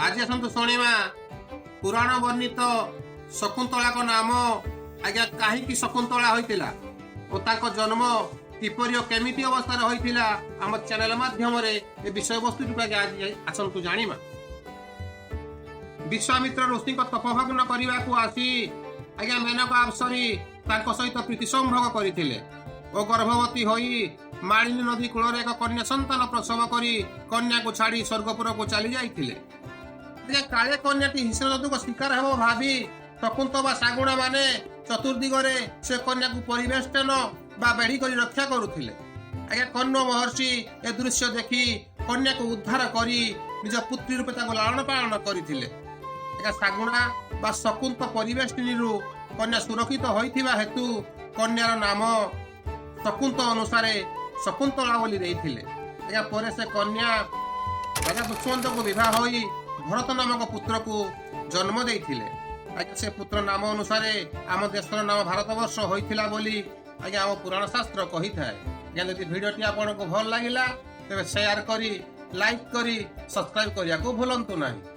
आज आसतु शुणा पुराण वर्णित शकुंतला को नाम आज्ञा कहीं शकुंतला होता और जन्म किपरि केमिति अवस्था होता आम चैनल माध्यम विषय वस्तु आज आसतु जाना। विश्वामित्र ऋषि तपभग्न करने को आसी आज्ञा मेनका अप्सरी सहित प्रीति संभोग करते और गर्भवती होई मालिनी नदी कूल एक कन्या संतान प्रसव करी कन्या को छाड़ी स्वर्गपुर को चली जाइए। काले कन्याटी हिंस्र को शिकार हेब भावी शकुंत शागुणा माने चतुर्दिगरे से कन्या को परिवेष्टन बा बेढ़ी कर रक्षा करुले। आज्ञा कर्ण महर्षि ए दृश्य देखी कन्या को उद्धार करी निज पुत्री रूपे लालन पालन करते। शागुणा बा शकुंत परिवेष्टिनी कन्या सुरक्षित होइथिबा हेतु कन्यार नाम शकुंत अनुसार शकुंतला बोली देइथिले। पर से कन्या राजा दुष्यंत को विवाह होई भरत नामक पुत्र को जन्म देइथिले। से पुत्र नाम अनुसार आम देशर नाम भारतवर्ष होइथिला बोली आम पुराण शास्त्र कही थाए। यदि भिडियोटी आपको भल लगिला तेरे शेयर करी लाइक करी सब्सक्राइब करिया को भूलंतु नहीं।